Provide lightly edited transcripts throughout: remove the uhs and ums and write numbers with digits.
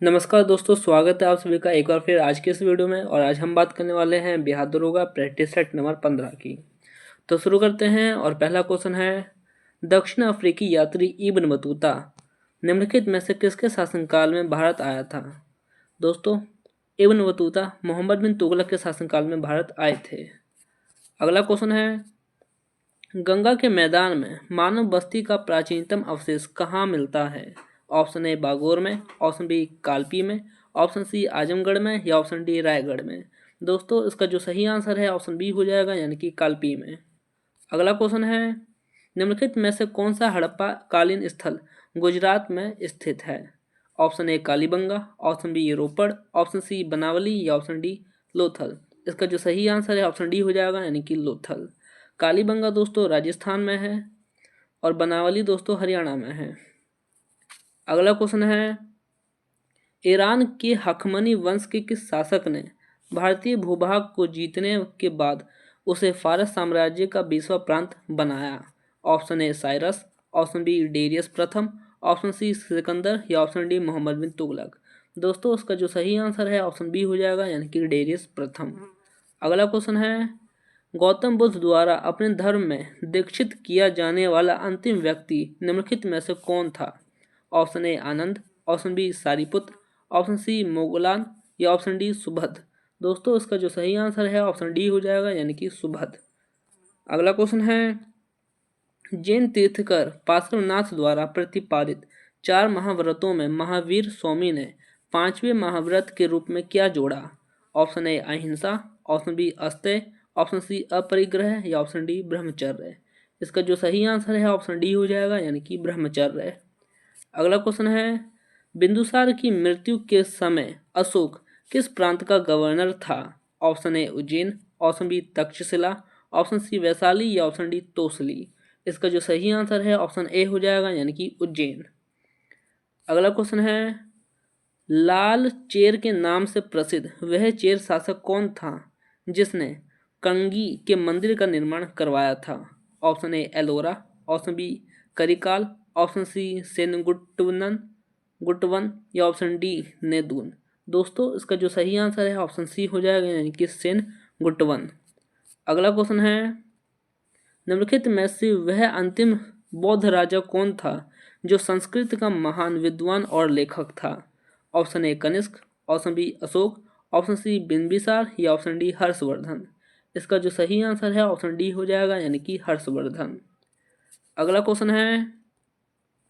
नमस्कार दोस्तों, स्वागत है आप सभी का एक बार फिर आज के इस वीडियो में। और आज हम बात करने वाले हैं बिहार दरोगा प्रैक्टिस सेट नंबर 15 की। तो शुरू करते हैं और पहला क्वेश्चन है, दक्षिण अफ्रीकी यात्री इब्न बतूता निम्नलिखित में से किसके शासनकाल में भारत आया था। दोस्तों, इब्न बतूता मोहम्मद बिन तुगलक के शासनकाल में भारत आए थे। अगला क्वेश्चन है, गंगा के मैदान में मानव बस्ती का प्राचीनतम अवशेष कहाँ मिलता है। ऑप्शन ए बागोर में, ऑप्शन बी कालपी में, ऑप्शन सी आजमगढ़ में या ऑप्शन डी रायगढ़ में। दोस्तों, इसका जो सही आंसर है ऑप्शन बी हो जाएगा, यानी कि कालपी में। अगला क्वेश्चन है, निम्नलिखित में से कौन सा हड़प्पा कालीन स्थल गुजरात में स्थित है। Option A Kalibangan, option B Ropar, option C Banawali या ऑप्शन डी लोथल। इसका जो सही आंसर है ऑप्शन डी हो जाएगा, यानी कि लोथल। कालीबंगा दोस्तों राजस्थान में है और बनावली दोस्तों हरियाणा में है। अगला क्वेश्चन है, ईरान के हखमनी वंश के किस शासक ने भारतीय भूभाग को जीतने के बाद उसे फारस साम्राज्य का 20वां प्रांत बनाया। Option A Cyrus, option B Darius प्रथम, ऑप्शन सी सिकंदर या ऑप्शन डी मोहम्मद बिन तुगलक। दोस्तों, उसका जो सही आंसर है ऑप्शन बी हो जाएगा, यानी कि डेरियस प्रथम। अगला क्वेश्चन है, गौतम बुद्ध द्वारा अपने धर्म में दीक्षित किया जाने वाला अंतिम व्यक्ति निम्नलिखित में से कौन था। Option A Anand, option B Sariputra, option C Moggallana या ऑप्शन डी सुभद। दोस्तों, इसका जो सही आंसर है ऑप्शन डी हो जाएगा, यानी कि सुभद। अगला क्वेश्चन है, जैन तीर्थकर पार्श्वनाथ द्वारा प्रतिपादित 4 महाव्रतों में महावीर स्वामी ने 5वें महाव्रत के रूप में क्या जोड़ा। ऑप्शन ए अहिंसा, ऑप्शन बी अस्तेय, ऑप्शन सी अपरिग्रह या ऑप्शन डी ब्रह्मचर्य। इसका जो सही आंसर है ऑप्शन डी हो जाएगा, यानी कि ब्रह्मचर्य। अगला क्वेश्चन है, बिंदुसार की मृत्यु के समय अशोक किस प्रांत का गवर्नर था। Option A Ujjain, option B Taxila, option C Vaishali या ऑप्शन डी तोसली। इसका जो सही आंसर है ऑप्शन ए हो जाएगा, यानी कि उज्जैन। अगला क्वेश्चन है, लाल चेर के नाम से प्रसिद्ध वह चेर शासक कौन था जिसने कंगी के मंदिर का निर्माण करवाया था। Option A Ellora, option B Karikal, option C Gutwan या ऑप्शन डी नेदून। दोस्तों, इसका जो सही आंसर है ऑप्शन सी हो जाएगा, यानी कि सेन गुटवन। अगला क्वेश्चन है, निम्नलिखित में से वह अंतिम बौद्ध राजा कौन था जो संस्कृत का महान विद्वान और लेखक था। Option A Kanishka, option B Ashok, option C Bimbisara या ऑप्शन डी हर्षवर्धन। इसका जो सही आंसर है ऑप्शन डी हो जाएगा, यानी कि हर्षवर्धन। अगला क्वेश्चन है,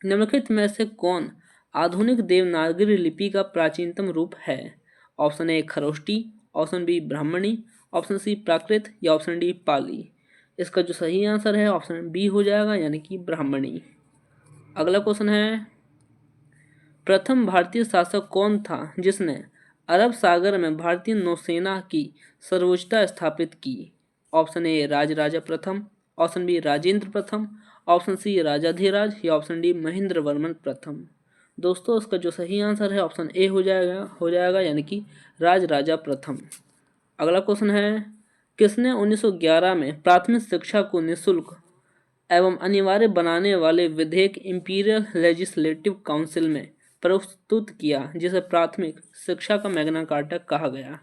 निम्नलिखित में से कौन आधुनिक देवनागरी लिपि का प्राचीनतम रूप है। Option A Kharosthi, option B Brahmani, option C Prakrit या ऑप्शन डी पाली। इसका जो सही आंसर है ऑप्शन बी हो जाएगा, यानी कि ब्राह्मणी। अगला क्वेश्चन है, प्रथम भारतीय शासक कौन था जिसने अरब सागर में भारतीय नौसेना की सर्वोच्चता स्थापित की। ऑप्शन ए राजराजा प्रथम, ऑप्शन बी राजेंद्र प्रथम, ऑप्शन सी राजाधिराज या ऑप्शन डी महेंद्र वर्मन प्रथम। दोस्तों, इसका जो सही आंसर है ऑप्शन ए हो जाएगा, यानी कि राजराजा प्रथम। अगला क्वेश्चन है, किसने 1911 में प्राथमिक शिक्षा को निःशुल्क एवं अनिवार्य बनाने वाले विधेयक इंपीरियल लेजिस्लेटिव काउंसिल में प्रस्तुत किया जिसे प्राथमिक शिक्षा का मैग्ना कार्टा कहा गया।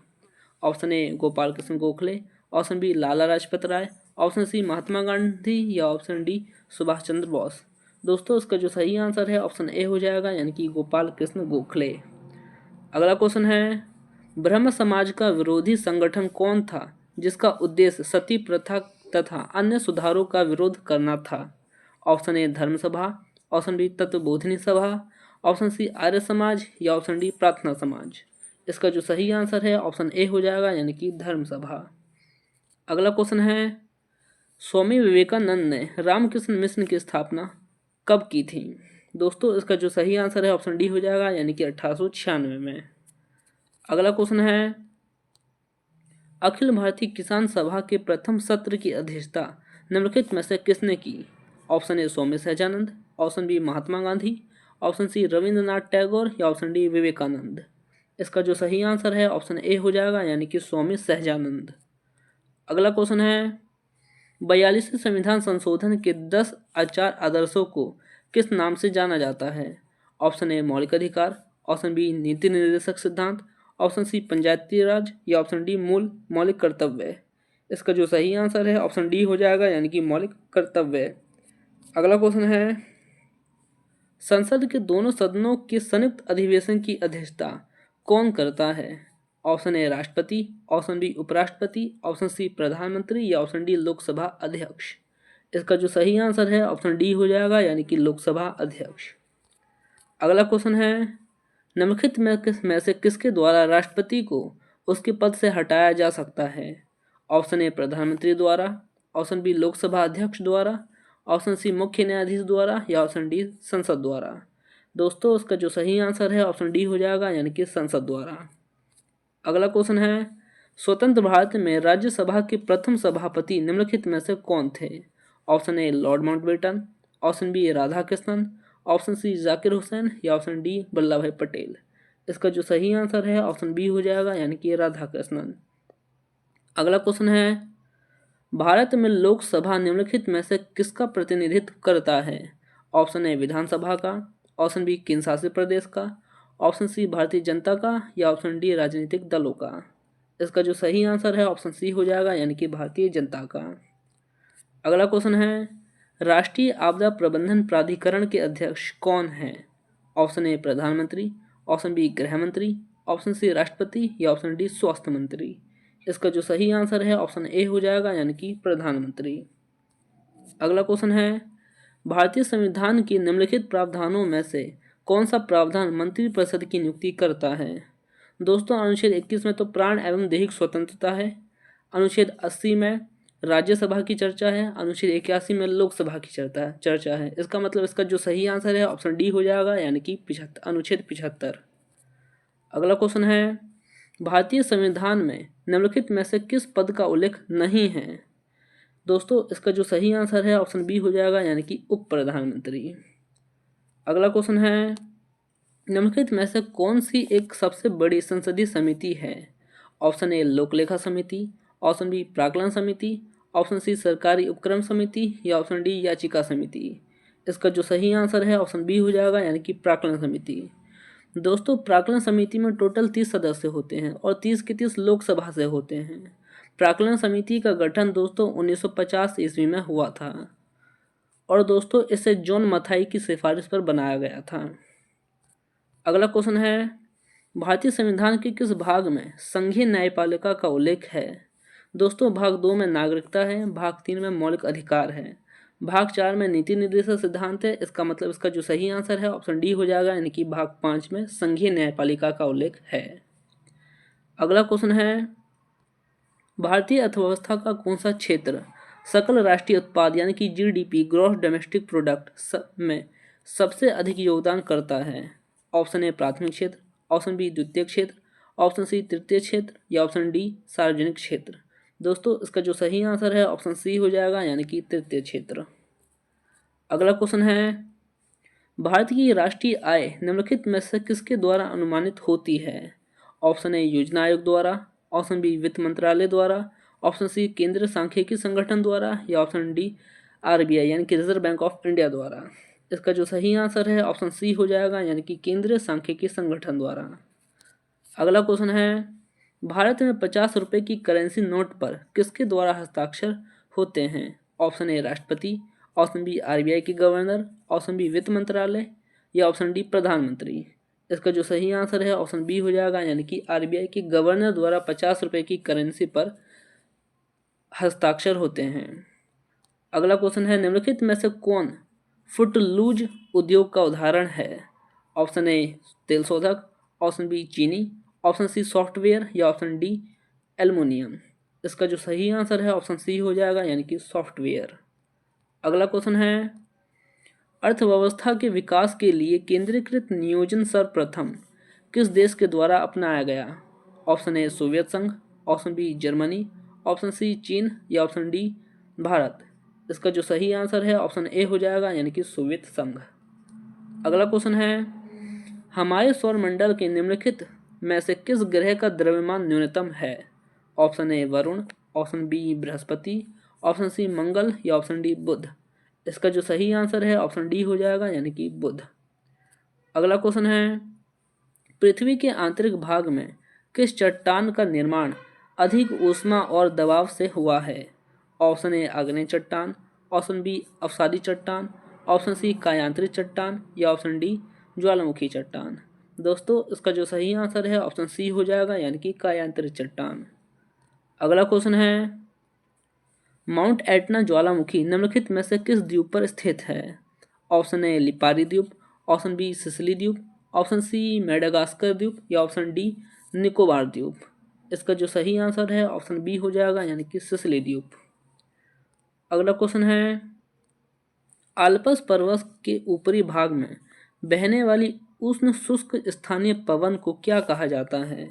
Option A Gopal Krishna Gokhale, option B Lala Lajpat Rai, option C Mahatma Gandhi या ऑप्शन डी सुभाष चंद्र बोस। दोस्तों, इसका जो सही आंसर है ऑप्शन ए हो जाएगा, यानी कि गोपाल कृष्ण गोखले। अगला क्वेश्चन है, ब्रह्म समाज का विरोधी संगठन कौन था जिसका उद्देश्य सती प्रथा तथा अन्य सुधारों का विरोध करना था। ऑप्शन ए धर्म सभा, ऑप्शन बी तत्वबोधिनी सभा, ऑप्शन सी आर्य समाज या ऑप्शन डी प्रार्थना समाज। इसका जो सही आंसर है ऑप्शन ए हो जाएगा, यानी कि धर्म सभा। अगला क्वेश्चन है, स्वामी विवेकानंद ने रामकृष्ण मिशन की स्थापना कब की थी। दोस्तों, इसका जो सही आंसर है ऑप्शन डी हो जाएगा, यानी कि 1896 में। अगला क्वेश्चन है, अखिल भारतीय किसान सभा के प्रथम सत्र की अध्यक्षता निम्नलिखित में से किसने की। Option A Swami Sahajanand, option B Mahatma Gandhi, option C Rabindranath Tagore या ऑप्शन डी विवेकानंद। इसका जो सही आंसर है ऑप्शन ए हो जाएगा, यानी कि स्वामी सहजानंद। अगला क्वेश्चन है, 42वें संविधान संशोधन के 10 आचार आदर्शों को किस नाम से जाना जाता है। ऑप्शन ए मौलिक अधिकार, ऑप्शन बी नीति निर्देशक सिद्धांत, ऑप्शन सी पंचायती राज या ऑप्शन डी मूल मौलिक कर्तव्य। इसका जो सही आंसर है ऑप्शन डी हो जाएगा, यानी कि मौलिक कर्तव्य। अगला क्वेश्चन है, संसद के दोनों सदनों के संयुक्त अधिवेशन की अध्यक्षता कौन करता है? ऑप्शन ए राष्ट्रपति, ऑप्शन बी उपराष्ट्रपति, ऑप्शन सी प्रधानमंत्री या ऑप्शन डी लोकसभा अध्यक्ष। इसका जो सही आंसर है ऑप्शन डी हो जाएगा, यानी कि लोकसभा अध्यक्ष। अगला क्वेश्चन है, निम्नलिखित में से किसके द्वारा राष्ट्रपति को उसके पद से हटाया जा सकता है? ऑप्शन ए प्रधानमंत्री द्वारा, ऑप्शन बी लोकसभा अध्यक्ष द्वारा, ऑप्शन सी मुख्य न्यायाधीश द्वारा या ऑप्शन डी संसद द्वारा। दोस्तों उसका जो सही आंसर है ऑप्शन डी हो जाएगा, यानी कि संसद द्वारा। अगला क्वेश्चन है, स्वतंत्र भारत में राज्यसभा के प्रथम सभापति निम्नलिखित में से कौन थे? Option A Lord Mountbatten, option B Radha Krishnan, option C Zakir Hussain या ऑप्शन डी वल्लभ भाई पटेल। इसका जो सही आंसर है ऑप्शन बी हो जाएगा, यानी कि राधा कृष्णन। अगला क्वेश्चन है, भारत में लोकसभा निम्नलिखित में से किसका प्रतिनिधित्व करता है? ऑप्शन ए विधानसभा का, ऑप्शन बी केंद्र शासित प्रदेश का, ऑप्शन सी भारतीय जनता का या ऑप्शन डी राजनीतिक दलों का। इसका जो सही आंसर है ऑप्शन सी हो जाएगा, यानी कि भारतीय जनता का। अगला क्वेश्चन है, राष्ट्रीय आपदा प्रबंधन प्राधिकरण के अध्यक्ष कौन हैं? ऑप्शन ए प्रधानमंत्री, ऑप्शन बी गृह मंत्री, ऑप्शन सी राष्ट्रपति या ऑप्शन डी स्वास्थ्य मंत्री। इसका जो सही आंसर है ऑप्शन ए हो जाएगा, यानी कि प्रधानमंत्री। अगला क्वेश्चन है, भारतीय संविधान के निम्नलिखित प्रावधानों में से कौन सा प्रावधान मंत्रिपरिषद की नियुक्ति करता है? दोस्तों अनुच्छेद 21 में तो प्राण एवं दैहिक स्वतंत्रता है, अनुच्छेद 80 में राज्यसभा की चर्चा है, अनुच्छेद 81 में लोकसभा की चर्चा है। इसका मतलब इसका जो सही आंसर है ऑप्शन डी हो जाएगा, यानी कि अनुच्छेद 75। अगला क्वेश्चन है, भारतीय संविधान में निम्नलिखित में से किस पद का उल्लेख नहीं है? दोस्तों इसका जो सही आंसर है ऑप्शन बी हो जाएगा, यानी कि उप प्रधानमंत्री। अगला क्वेश्चन है, निम्नलिखित में से कौन सी एक सबसे बड़ी संसदीय समिति है? ऑप्शन ए लोक लेखा समिति, ऑप्शन बी प्राक्कलन समिति, ऑप्शन सी सरकारी उपक्रम समिति या ऑप्शन डी याचिका समिति। इसका जो सही आंसर है ऑप्शन बी हो जाएगा, यानी कि प्राक्कलन समिति। दोस्तों प्राक्कलन समिति में टोटल 30 सदस्य होते हैं और 30 के 30 लोकसभा से होते हैं। प्राक्कलन समिति का गठन दोस्तों 1950 ईस्वी में हुआ था और दोस्तों इसे जॉन मथाई की सिफारिश पर बनाया गया था। अगला क्वेश्चन है, भारतीय संविधान के किस भाग में संघीय न्यायपालिका का उल्लेख है? दोस्तों भाग 2 में नागरिकता है, भाग 3 में मौलिक अधिकार है, भाग 4 में नीति निर्देशक सिद्धांत है। इसका मतलब इसका जो सही आंसर है ऑप्शन डी हो जाएगा, यानी कि भाग 5 में संघीय न्यायपालिका का उल्लेख है। अगला क्वेश्चन है, भारतीय अर्थव्यवस्था का कौन सा क्षेत्र सकल राष्ट्रीय उत्पाद यानी कि जीडीपी ग्रॉस डोमेस्टिक प्रोडक्ट में सबसे अधिक योगदान करता है? ऑप्शन ए प्राथमिक क्षेत्र, ऑप्शन बी द्वितीय क्षेत्र, ऑप्शन सी तृतीय क्षेत्र या ऑप्शन डी सार्वजनिक क्षेत्र। दोस्तों इसका जो सही आंसर है ऑप्शन सी हो जाएगा, यानी कि तृतीय क्षेत्र। अगला क्वेश्चन है, भारत की राष्ट्रीय आय निम्नलिखित में से किसके द्वारा अनुमानित होती है? ऑप्शन ए योजना आयोग द्वारा, ऑप्शन बी वित्त मंत्रालय द्वारा, ऑप्शन सी केंद्रीय सांख्यिकी संगठन द्वारा या ऑप्शन डी आरबीआई यानी कि रिजर्व बैंक ऑफ इंडिया द्वारा। इसका जो सही आंसर है ऑप्शन सी हो जाएगा, यानी कि केंद्रीय सांख्यिकी संगठन द्वारा। अगला क्वेश्चन है, भारत में 50 रुपये की करेंसी नोट पर किसके द्वारा हस्ताक्षर होते हैं? ऑप्शन ए राष्ट्रपति, ऑप्शन बी आरबीआई के गवर्नर, ऑप्शन बी वित्त मंत्रालय या ऑप्शन डी प्रधानमंत्री। इसका जो सही आंसर है ऑप्शन बी हो जाएगा, यानी कि आरबीआई के गवर्नर द्वारा 50 रुपये की करेंसी पर हस्ताक्षर होते हैं। अगला क्वेश्चन है, निम्नलिखित में से कौन फुटलूज उद्योग का उदाहरण है? ऑप्शन ए तेल शोधक, ऑप्शन बी चीनी, ऑप्शन सी सॉफ्टवेयर या ऑप्शन डी एल्युमिनियम। इसका जो सही आंसर है ऑप्शन सी हो जाएगा, यानी कि सॉफ्टवेयर। अगला क्वेश्चन है, अर्थव्यवस्था के विकास के लिए केंद्रीकृत नियोजन सर्वप्रथम किस देश के द्वारा अपनाया गया? ऑप्शन ए सोवियत संघ, option B Germany, option C चीन या ऑप्शन डी भारत। इसका जो सही आंसर है ऑप्शन ए हो जाएगा, यानी कि सोवियत संघ। अगला क्वेश्चन है, हमारे सौरमंडल के निम्नलिखित में से किस ग्रह का द्रव्यमान न्यूनतम है? Option A Varun, option B Brihaspati, option C Mangal या ऑप्शन डी बुध। इसका जो सही आंसर है ऑप्शन डी हो जाएगा, यानी कि बुध। अगला क्वेश्चन है, पृथ्वी के आंतरिक भाग में किस चट्टान का निर्माण अधिक ऊष्मा और दबाव से हुआ है? ऑप्शन ए आग्नेय चट्टान, ऑप्शन बी अवसादी चट्टान, ऑप्शन सी कायांतरित चट्टान या ऑप्शन डी ज्वालामुखी चट्टान। दोस्तों इसका जो सही आंसर है ऑप्शन सी हो जाएगा, यानी कि कायांतरित चट्टान। अगला क्वेश्चन है, माउंट एटना ज्वालामुखी निम्नलिखित में से किस द्वीप पर स्थित है? ऑप्शन ए लिपारी द्वीप, ऑप्शन बी सिसिली द्वीप, ऑप्शन सी मेडागास्कर द्वीप या ऑप्शन डी निकोबार द्वीप। इसका जो सही आंसर है ऑप्शन बी हो जाएगा, यानी कि सिसिली द्वीप। अगला क्वेश्चन है, आल्प्स पर्वत के ऊपरी भाग में बहने वाली उष्ण शुष्क स्थानीय पवन को क्या कहा जाता है?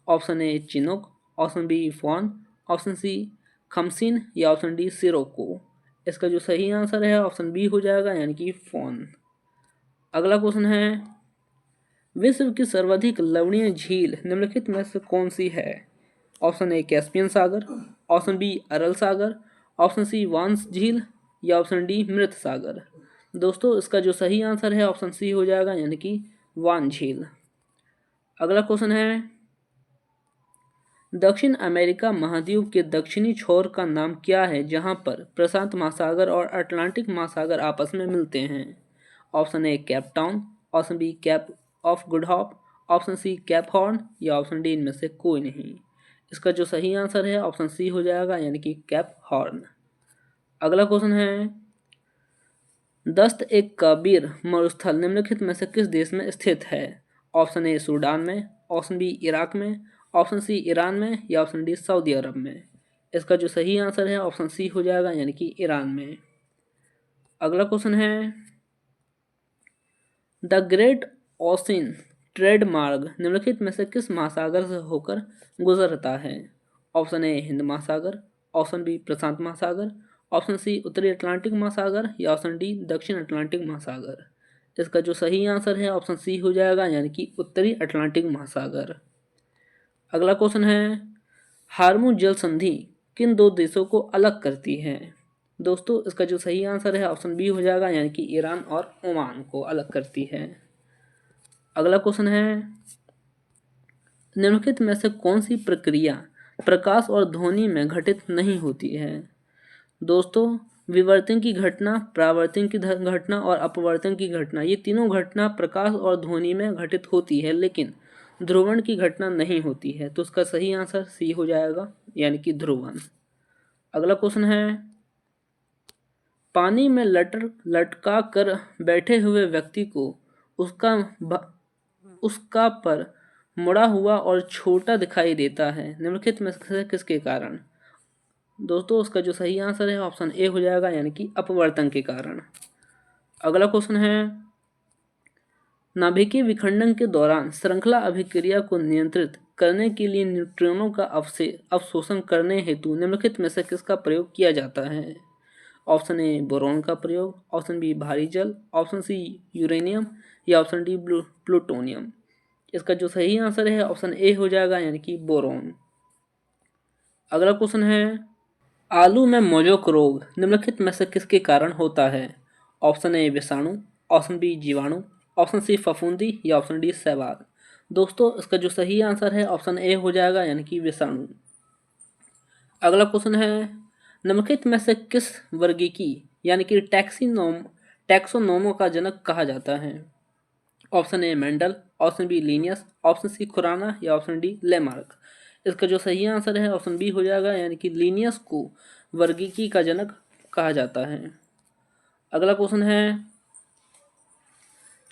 Option A Chinook, option B foehn, option C khamsin या ऑप्शन डी सिरोको। इसका जो सही आंसर है ऑप्शन बी हो जाएगा, यानी कि फॉन। अगला क्वेश्चन है, विश्व की सर्वाधिक लवणीय झील निम्नलिखित में से कौन सी है? ऑप्शन ए कैस्पियन सागर, ऑप्शन बी अरल सागर, ऑप्शन सी वांस झील या ऑप्शन डी मृत सागर। दोस्तों इसका जो सही आंसर है ऑप्शन सी हो जाएगा, यानी कि वान झील। अगला क्वेश्चन है, दक्षिण अमेरिका महाद्वीप के दक्षिणी छोर का नाम क्या है जहां पर प्रशांत महासागर और अटलांटिक महासागर आपस में मिलते हैं? Option A Cape Town, option B Cape of Good Hope, option C Cape Horn या ऑप्शन डी इनमें से कोई नहीं। इसका जो सही आंसर है ऑप्शन सी हो जाएगा, यानी कि कैप हॉर्न। अगला क्वेश्चन है, दस्त एक कबीर मरुस्थल निम्नलिखित में से किस देश में स्थित है? ऑप्शन ए सूडान में, ऑप्शन बी इराक में, ऑप्शन सी ईरान में या ऑप्शन डी सऊदी अरब में। इसका जो सही आंसर है ऑप्शन सी हो जाएगा, यानी कि ईरान में। अगला क्वेश्चन है, द ग्रेट ओशियन ट्रेड मार्ग निम्नलिखित में से किस महासागर से होकर गुजरता है? ऑप्शन ए हिंद महासागर, ऑप्शन बी प्रशांत महासागर, ऑप्शन सी उत्तरी अटलांटिक महासागर या ऑप्शन डी दक्षिण अटलांटिक महासागर। इसका जो सही आंसर है ऑप्शन सी हो जाएगा, यानी कि उत्तरी अटलांटिक महासागर। अगला क्वेश्चन है, हार्मुज जल संधि किन दो देशों को अलग करती है? दोस्तों इसका जो सही आंसर है ऑप्शन बी हो जाएगा, यानी कि ईरान और ओमान को अलग करती है। अगला क्वेश्चन है, निम्नलिखित में से कौन सी प्रक्रिया प्रकाश और ध्वनि में घटित नहीं होती है? दोस्तों विवर्तन की घटना, परावर्तन की घटना और अपवर्तन की घटना, ये तीनों घटना प्रकाश और ध्वनि में घटित होती है, लेकिन ध्रुवण की घटना नहीं होती है। तो उसका सही आंसर सी हो जाएगा, यानी कि ध्रुवण। अगला क्वेश्चन है, पानी में लटका कर बैठे हुए व्यक्ति को उसका पर मुड़ा हुआ और छोटा दिखाई देता है निम्नलिखित में से किसके कारण? दोस्तों उसका जो सही आंसर है ऑप्शन ए हो जाएगा, यानी कि अपवर्तन के कारण। अगला क्वेश्चन है, नाभिकीय विखंडन के दौरान श्रृंखला अभिक्रिया को नियंत्रित करने के लिए न्यूट्रॉनों का अवशोषण करने हेतु निम्नलिखित में से किसका प्रयोग किया जाता है? ऑप्शन ए बोरॉन का प्रयोग, ऑप्शन बी भारी जल, ऑप्शन सी यूरेनियम या ऑप्शन डी प्लूटोनियम। इसका जो सही आंसर है ऑप्शन ए हो जाएगा, यानी कि बोरॉन। अगला क्वेश्चन है, आलू में मोजोक रोग निम्नलिखित में से किसके कारण होता है? ऑप्शन ए विषाणु, ऑप्शन बी जीवाणु, ऑप्शन सी फफूंदी या ऑप्शन डी शैवाल। दोस्तों इसका जो सही आंसर है ऑप्शन ए हो जाएगा, यानी कि विषाणु। अगला क्वेश्चन है, निम्नलिखित में से किस वर्गीकी यानी कि टैक्सोनोमो का जनक कहा जाता है? Option A Mendel, option B Linnaeus, option C Khorana या ऑप्शन डी लेमार्क। इसका जो सही आंसर है ऑप्शन बी हो जाएगा, यानी कि लिनियस को वर्गीकी का जनक कहा जाता है। अगला क्वेश्चन है,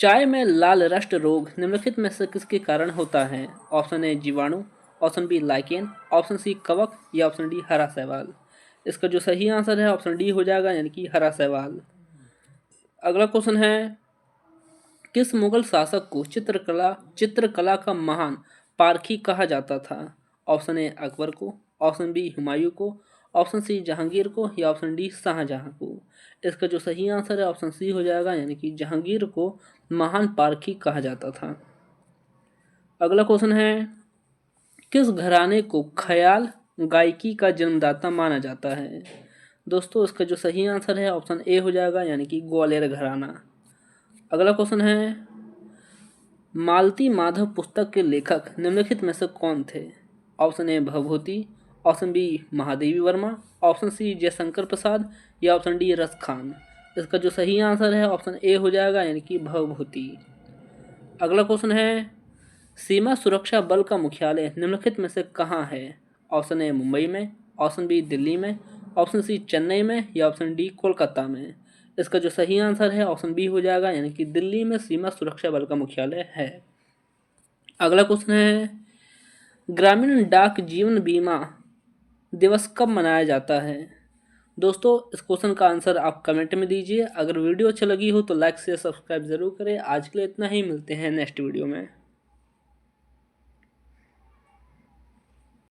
चाय में लाल रस्ट रोग निम्नलिखित में से किसके कारण होता है? ऑप्शन ए जीवाणु, option B lichen, option C कवक या ऑप्शन डी हरा शैवाल। इसका जो सही आंसर है ऑप्शन डी हो जाएगा, यानी कि हरा शैवाल। अगला क्वेश्चन है, किस मुगल शासक को चित्रकला का महान पारखी कहा जाता था? ऑप्शन ए अकबर को, ऑप्शन बी हुमायूं को, ऑप्शन सी जहांगीर को या ऑप्शन डी शाहजहां को। इसका जो सही आंसर है ऑप्शन सी हो जाएगा, यानी कि जहांगीर को महान पारखी कहा जाता था। अगला क्वेश्चन है, किस घराने को ख्याल गायकी का जन्मदाता माना जाता है? दोस्तों इसका जो सही आंसर है ऑप्शन ए हो जाएगा, यानी कि ग्वालियर घराना। अगला क्वेश्चन है, मालती माधव पुस्तक के लेखक निम्नलिखित में से कौन थे? Option A Bhavabhuti, option B Mahadevi Verma, option C Jaishankar Prasad या ऑप्शन डी रस खान। इसका जो सही आंसर है ऑप्शन ए हो जाएगा, यानी कि भवभूति। अगला क्वेश्चन है, सीमा सुरक्षा बल का मुख्यालय निम्नलिखित में से कहाँ है? ऑप्शन ए मुंबई में, ऑप्शन बी दिल्ली में, ऑप्शन सी चेन्नई में या ऑप्शन डी कोलकाता में। इसका जो सही आंसर है ऑप्शन बी हो जाएगा, यानी कि दिल्ली में सीमा सुरक्षा बल का मुख्यालय है। अगला क्वेश्चन है, ग्रामीण डाक जीवन बीमा दिवस कब मनाया जाता है? दोस्तों इस क्वेश्चन का आंसर आप कमेंट में दीजिए। अगर वीडियो अच्छी लगी हो तो लाइक शेयर सब्सक्राइब जरूर करें। आज के लिए इतना ही, मिलते हैं नेक्स्ट वीडियो में।